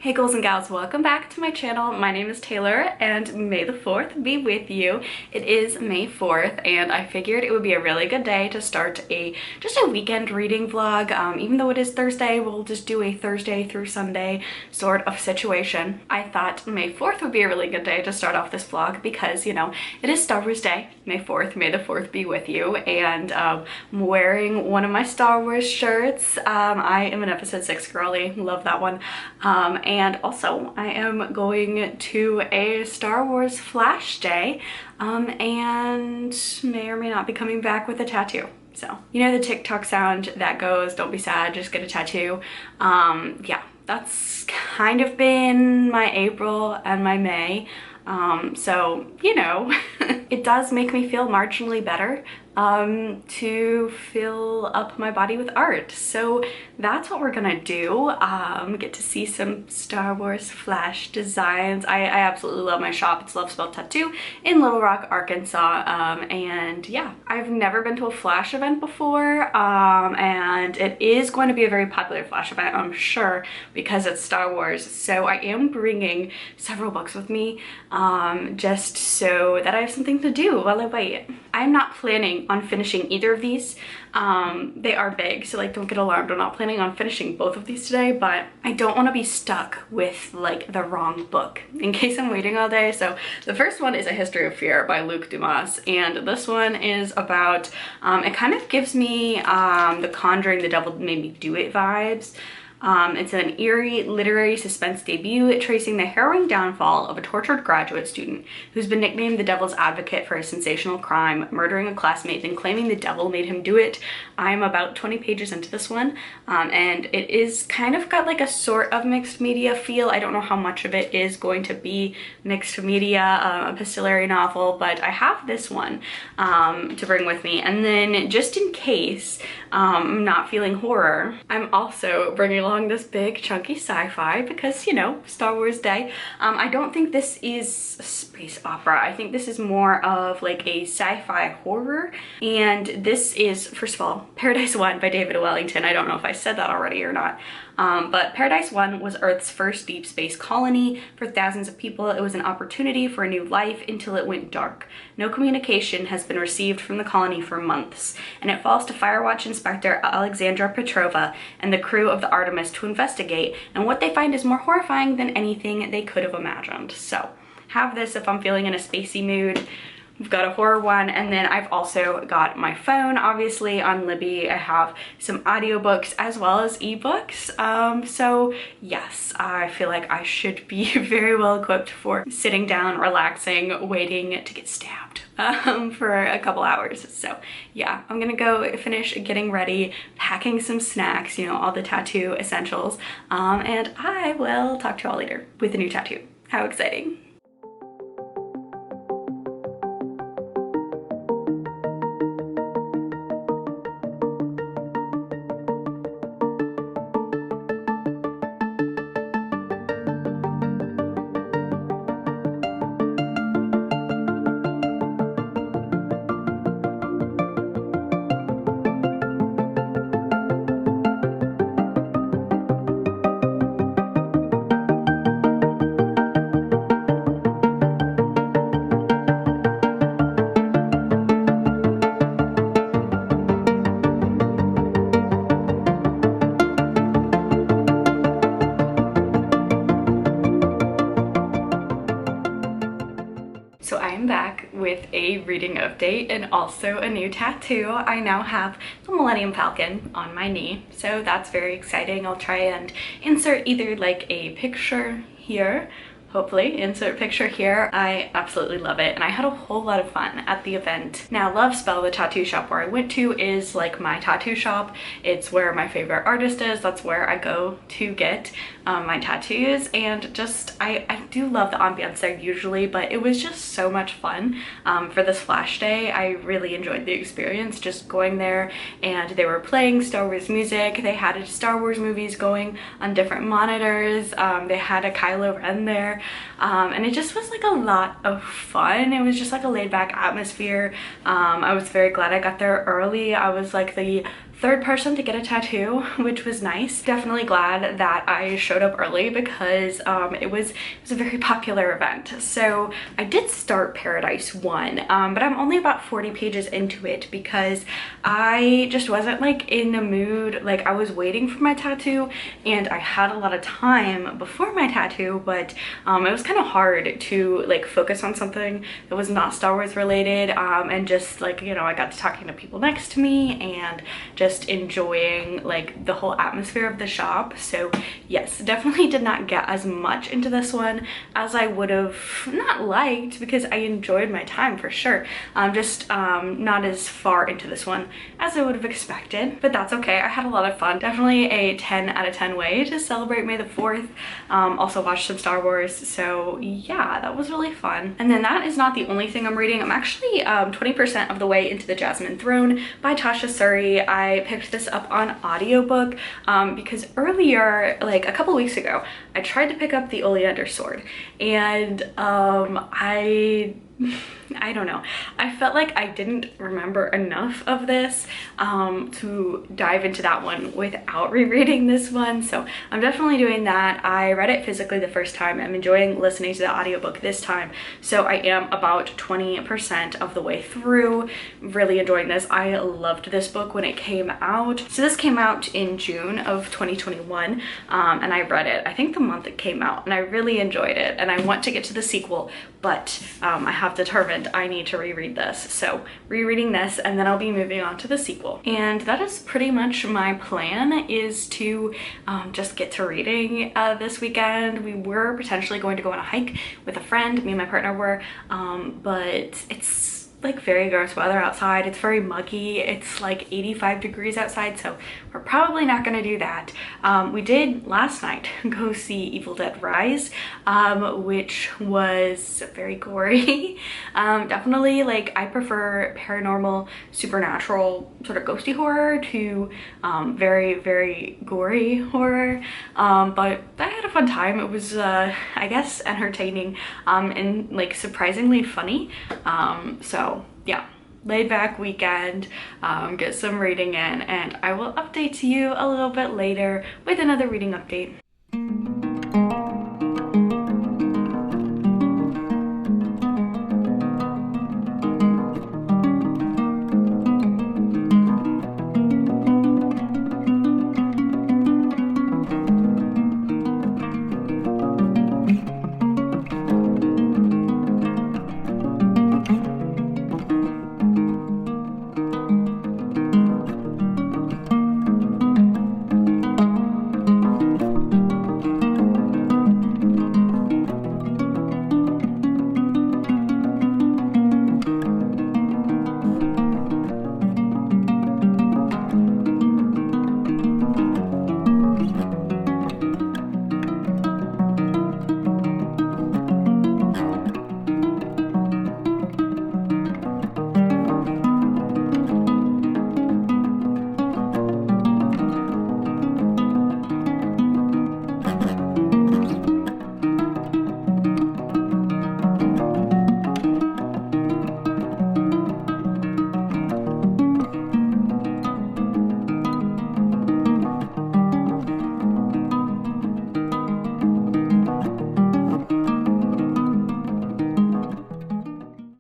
Hey girls and gals, welcome back to my channel. My name is Taylor and May the 4th be with you. It is May 4th and I figured it would be a really good day to start just a weekend reading vlog. Even though it is Thursday, we'll just do a Thursday through Sunday sort of situation. I thought May 4th would be a really good day to start off this vlog because, you know, it is Star Wars Day, May 4th, May the 4th be with you. And I'm wearing one of my Star Wars shirts. I am an episode 6 girly, love that one. And also I am going to a Star Wars Flash Day and may or may not be coming back with a tattoo. So, you know the TikTok sound that goes, don't be sad, just get a tattoo. Yeah, that's kind of been my April and my May. So, you know, it does make me feel marginally better to fill up my body with art. So that's what we're gonna do. Get to see some Star Wars Flash designs. I absolutely love my shop. It's Love Spelled Tattoo in Little Rock, Arkansas. And yeah, I've never been to a Flash event before. And it is going to be a very popular Flash event, I'm sure, because it's Star Wars. So I am bringing several books with me, just so that I have something to do while I wait. I'm not planning on finishing either of these. They are big, so like don't get alarmed. I'm not planning on finishing both of these today, but I don't want to be stuck with like the wrong book in case I'm waiting all day. So the first one is A History of Fear by Dumas, and this one is about, it kind of gives me the Conjuring, the Devil Made Me Do It vibes. It's an eerie literary suspense debut tracing the harrowing downfall of a tortured graduate student who's been nicknamed the Devil's Advocate for a sensational crime, murdering a classmate and claiming the devil made him do it. I'm about 20 pages into this one, and it is kind of got like a sort of mixed media feel. I don't know how much of it is going to be mixed media, epistolary novel, but I have this one to bring with me. And then just in case I'm not feeling horror, I'm also bringing along this big chunky sci-fi because, you know, Star Wars Day. I don't think this is a space opera. I think this is more of like a sci-fi horror, and this is, first of all, Paradise 1 by David Wellington. I don't know if I said that already or not. But Paradise 1 was Earth's first deep space colony. For thousands of people, it was an opportunity for a new life until it went dark. No communication has been received from the colony for months, and it falls to Firewatch Inspector Alexandra Petrova and the crew of the Artemis to investigate, and what they find is more horrifying than anything they could have imagined. So, have this if I'm feeling in a spacey mood. We've got a horror one, and then I've also got my phone, obviously, on Libby. I have some audiobooks as well as ebooks. So yes, I feel like I should be very well equipped for sitting down, relaxing, waiting to get stabbed for a couple hours. So yeah, I'm gonna go finish getting ready, packing some snacks, you know, all the tattoo essentials, and I will talk to you all later with a new tattoo. How exciting. So I am back with a reading update and also a new tattoo. I now have the Millennium Falcon on my knee, so that's very exciting. I'll try and insert either like a picture here, hopefully insert picture here. I absolutely love it, and I had a whole lot of fun at the event. Now, Love Spell, the tattoo shop where I went to, is like my tattoo shop. It's where my favorite artist is. That's where I go to get my tattoos, and just I do love the ambiance there usually, but it was just so much fun for this Flash Day. I really enjoyed the experience just going there, and they were playing Star Wars music. They had Star Wars movies going on different monitors. They had a Kylo Ren there, and it just was like a lot of fun. It was just like a laid-back atmosphere. I was very glad I got there early. I was like the third person to get a tattoo, which was nice. Definitely glad that I showed up early because it was a very popular event. So I did start Paradise 1, but I'm only about 40 pages into it because I just wasn't like in the mood. Like, I was waiting for my tattoo and I had a lot of time before my tattoo, but it was kind of hard to like focus on something that was not Star Wars related, and just like, you know, I got to talking to people next to me and just enjoying like the whole atmosphere of the shop. So yes, definitely did not get as much into this one as I would have not liked, because I enjoyed my time for sure. Just not as far into this one as I would have expected, but that's okay. I had a lot of fun. Definitely a 10 out of 10 way to celebrate May the 4th. Also watched some Star Wars, so yeah, that was really fun. And then that is not the only thing I'm reading. I'm actually 20% of the way into the Jasmine Throne by Tasha Suri. I picked this up on audiobook because earlier, like a couple weeks ago, I tried to pick up the Oleander Sword, and I don't know. I felt like I didn't remember enough of this to dive into that one without rereading this one. So I'm definitely doing that. I read it physically the first time. I'm enjoying listening to the audiobook this time. So I am about 20% of the way through. Really enjoying this. I loved this book when it came out. So this came out in June of 2021, and I read it, I think the month it came out, and I really enjoyed it. And I want to get to the sequel, but I have determined I need to reread this. So rereading this, and then I'll be moving on to the sequel. And that is pretty much my plan, is to just get to reading this weekend. We were potentially going to go on a hike with a friend, me and my partner were, but it's like very gross weather outside. It's very muggy. It's like 85 degrees outside, so we're probably not gonna do that. We did last night go see Evil Dead Rise, which was very gory. Definitely, like, I prefer paranormal, supernatural, sort of ghosty horror to very, very gory horror. But I had a fun time. It was, I guess, entertaining and like surprisingly funny. So yeah, laid back weekend, get some reading in, and I will update you a little bit later with another reading update.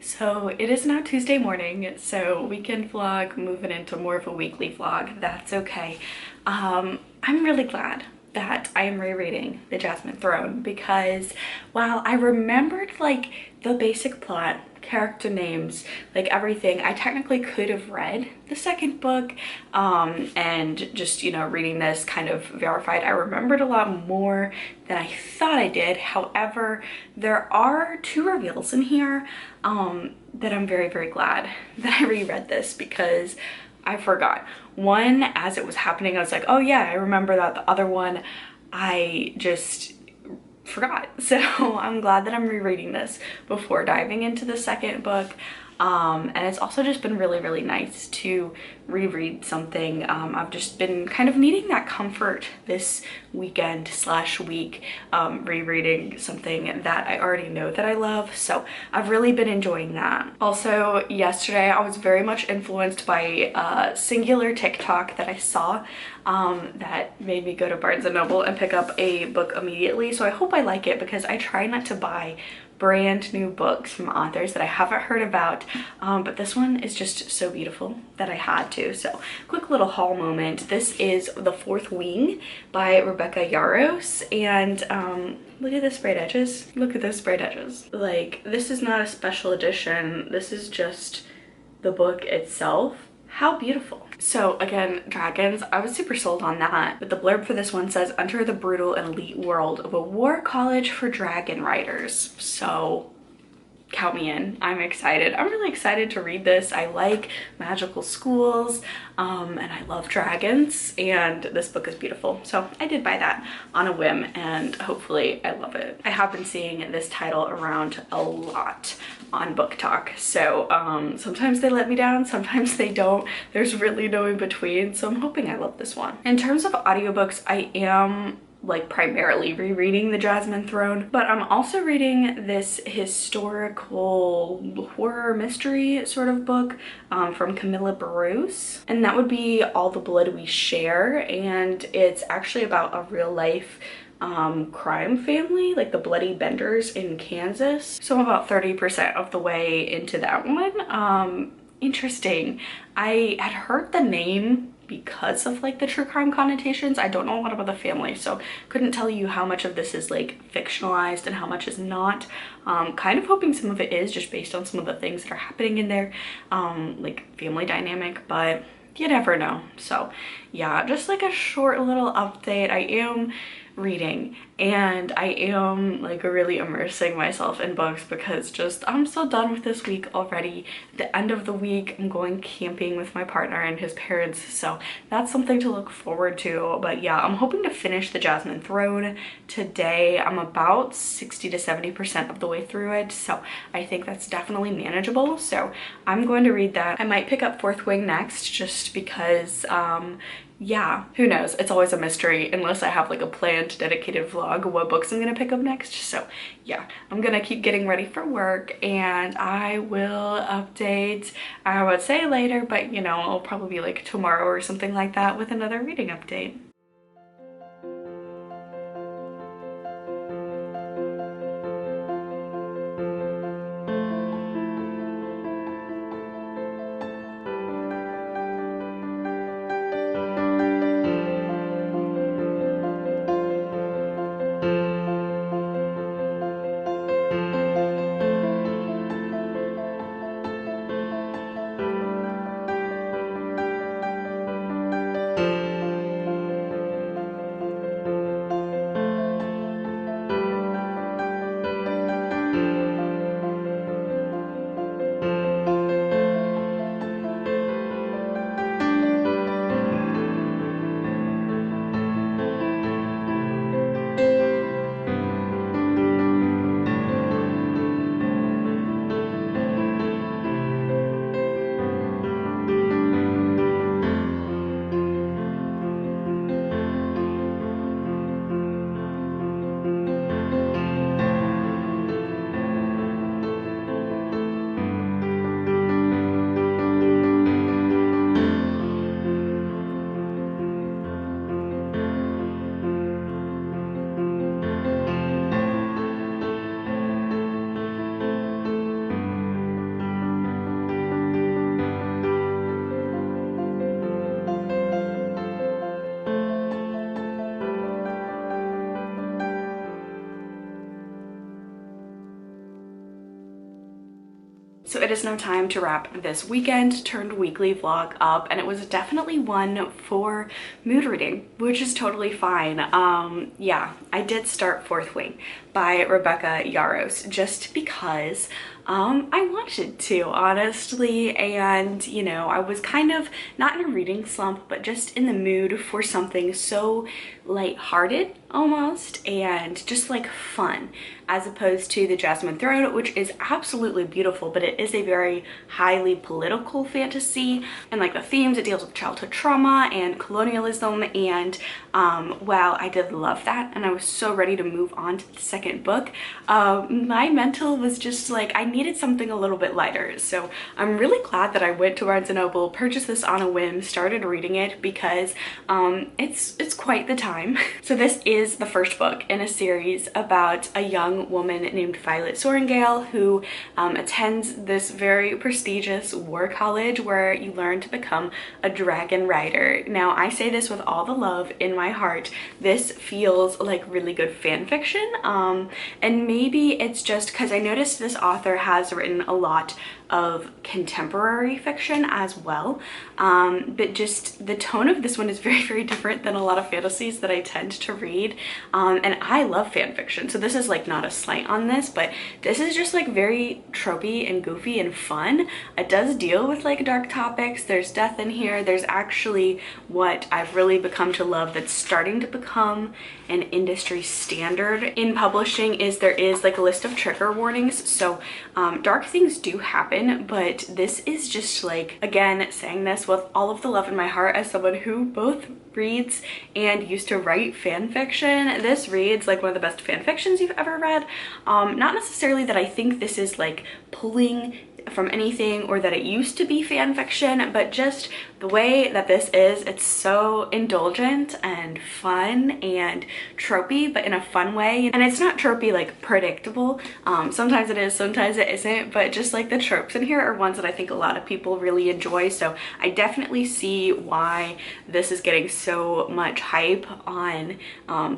So it is now Tuesday morning, so weekend vlog moving into more of a weekly vlog. That's okay. I'm really glad that I am rereading the Jasmine Throne, because while I remembered like the basic plot, character names, like everything, I technically could have read the second book, and just, you know, reading this kind of verified I remembered a lot more than I thought I did. However, there are two reveals in here that I'm very, very glad that I reread this, because I forgot. One, as it was happening, I was like, oh yeah, I remember that. The other one, I just forgot. So I'm glad that I'm rereading this before diving into the second book. And it's also just been really, really nice to reread something. I've just been kind of needing that comfort this weekend slash week, rereading something that I already know that I love. So I've really been enjoying that. Also, yesterday I was very much influenced by a singular TikTok that I saw that made me go to Barnes & Noble and pick up a book immediately. So I hope I like it, because I try not to buy brand new books from authors that I haven't heard about, but this one is just so beautiful that I had to. So quick little haul moment. This is The Fourth Wing by Rebecca Yarros, and look at the sprayed edges. Look at those sprayed edges. Like, this is not a special edition, this is just the book itself. How beautiful. So again, dragons, I was super sold on that, but the blurb for this one says, enter the brutal and elite world of a war college for dragon riders. So count me in. I'm excited. I'm really excited to read this. I like magical schools, and I love dragons, and this book is beautiful. So I did buy that on a whim, and hopefully I love it. I have been seeing this title around a lot on Book Talk, so sometimes they let me down, sometimes they don't. There's really no in between, so I'm hoping I love this one. In terms of audiobooks, I am like primarily rereading the Jasmine Throne, but I'm also reading this historical horror mystery sort of book from Camilla, and that would be All the Blood We Share, and it's actually about a real life crime family, like the Bloody Benders in Kansas. So I'm about 30% of the way into that one. Interesting. I had heard the name because of like the true crime connotations. I don't know a lot about the family, so couldn't tell you how much of this is like fictionalized and how much is not. Kind of hoping some of it is, just based on some of the things that are happening in there, like family dynamic, but you never know. So yeah, just like a short little update. I am reading, and I am like really immersing myself in books, because just I'm so done with this week already. At the end of the week, I'm going camping with my partner and his parents, so that's something to look forward to. But yeah, I'm hoping to finish the Jasmine Throne today. I'm about 60 to 70% of the way through it, so I think that's definitely manageable. So I'm going to read that. I might pick up Fourth Wing next, just because yeah, who knows? It's always a mystery unless I have like a planned dedicated vlog of what books I'm gonna pick up next. So yeah, I'm gonna keep getting ready for work, and I will update, I would say later, but you know, it'll probably be like tomorrow or something like that with another reading update. So it is now time to wrap this weekend turned weekly vlog up, and it was definitely one for mood reading, which is totally fine. Yeah, I did start Fourth Wing by Rebecca Yarros just because I wanted to, honestly, and you know, I was kind of not in a reading slump, but just in the mood for something so lighthearted almost, and just like fun, as opposed to the Jasmine Throne, which is absolutely beautiful, but it is a very highly political fantasy, and like the themes, it deals with childhood trauma and colonialism, and while I did love that and I was so ready to move on to the second book, my mental was just like, I needed something a little bit lighter. So I'm really glad that I went to Barnes & Noble, purchased this on a whim, started reading it, because it's quite the time. So this is the first book in a series about a young woman named Violet Sorrengail who attends this very prestigious war college where you learn to become a dragon rider. Now, I say this with all the love in my heart. This feels like really good fan fiction, and maybe it's just because I noticed this author has written a lot of contemporary fiction as well, but just the tone of this one is very, very different than a lot of fantasies that I tend to read, and I love fan fiction, so this is like not a slight on this, but this is just like very tropey and goofy and fun. It does deal with like dark topics. There's death in here. There's actually what I've really become to love that's starting to become an industry standard in publishing is there is like a list of trigger warnings. So dark things do happen, but this is just like, again, saying this with all of the love in my heart as someone who both reads and used to write fan fiction, this reads like one of the best fan fictions you've ever read. Not necessarily that I think this is like pulling from anything or that it used to be fan fiction, but just the way that this is, it's so indulgent and fun and tropey, but in a fun way. And it's not tropey like predictable. Sometimes it is, sometimes it isn't, but just like the tropes in here are ones that I think a lot of people really enjoy. So I definitely see why this is getting so much hype on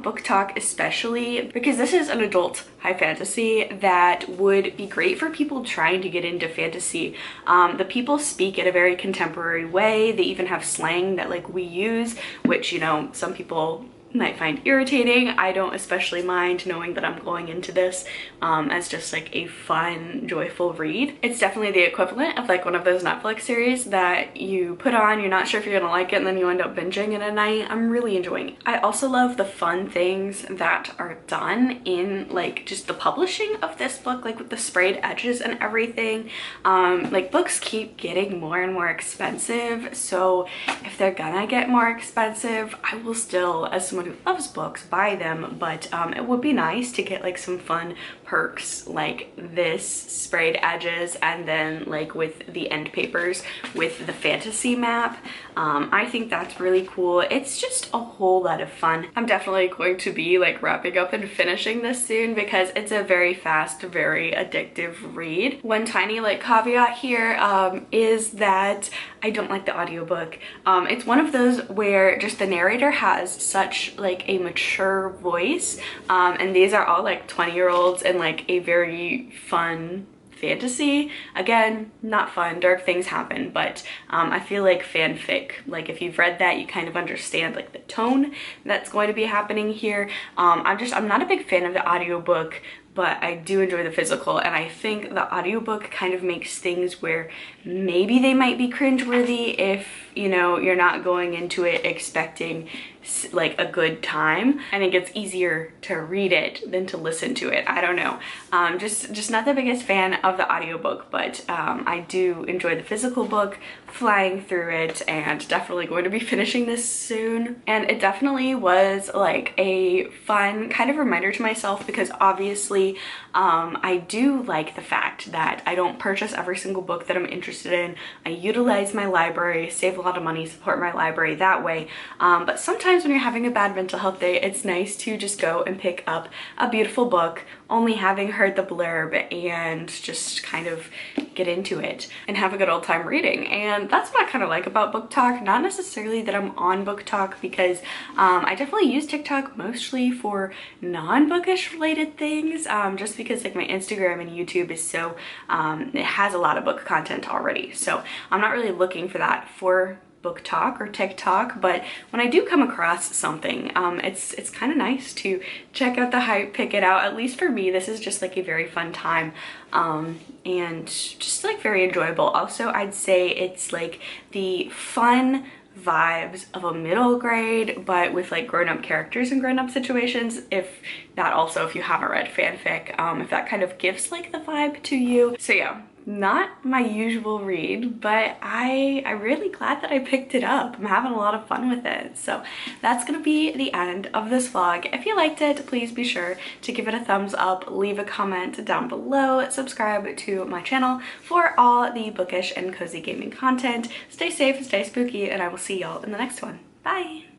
Book Talk, especially because this is an adult high fantasy that would be great for people trying to get into fantasy. The people speak in a very contemporary way. They even have slang that like we use, which, you know, some people might find irritating. I don't especially mind knowing that I'm going into this as just like a fun, joyful read. It's definitely the equivalent of like one of those Netflix series that you put on, you're not sure if you're gonna like it, and then you end up binging in a night. I'm really enjoying it. I also love the fun things that are done in like just the publishing of this book, like with the sprayed edges and everything. Like books keep getting more and more expensive, so if they're gonna get more expensive, I will still, as someone who loves books, buy them, but it would be nice to get like some fun perks like this sprayed edges, and then like with the end papers with the fantasy map. I think that's really cool. It's just a whole lot of fun. I'm definitely going to be like wrapping up and finishing this soon because it's a very fast, very addictive read. One tiny like caveat here is that I don't like the audiobook. It's one of those where just the narrator has such like a mature voice, and these are all like 20-year-olds and like a very fun fantasy. Again, not fun, dark things happen, but I feel like fanfic, like if you've read that, you kind of understand like the tone that's going to be happening here. I'm not a big fan of the audiobook, but I do enjoy the physical, and I think the audiobook kind of makes things where maybe they might be cringeworthy if, you know, you're not going into it expecting like a good time. I think it's easier to read it than to listen to it. I don't know. Just not the biggest fan of the audiobook, but I do enjoy the physical book, flying through it, and definitely going to be finishing this soon. And it definitely was like a fun kind of reminder to myself, because obviously I do like the fact that I don't purchase every single book that I'm interested in. I utilize my library, save a lot of money, support my library that way. But sometimes when you're having a bad mental health day, it's nice to just go and pick up a beautiful book, only having heard the blurb, and just kind of get into it and have a good old time reading. And that's what I kind of like about Book Talk. Not necessarily that I'm on Book Talk, because I definitely use TikTok mostly for non-bookish related things, just because like my Instagram and YouTube is so, it has a lot of book content already. So I'm not really looking for that for book talk or TikTok, but when I do come across something, it's kind of nice to check out the hype, pick it out. At least for me, this is just like a very fun time, and just like very enjoyable. Also, I'd say it's like the fun vibes of a middle grade, but with like grown-up characters and grown-up situations. If you haven't read fanfic, if that kind of gives like the vibe to you. So yeah, not my usual read, but I'm really glad that I picked it up. I'm having a lot of fun with it. So that's gonna be the end of this vlog. If you liked it, please be sure to give it a thumbs up, leave a comment down below, subscribe to my channel for all the bookish and cozy gaming content. Stay safe, stay spooky, and I will see y'all in the next one. Bye!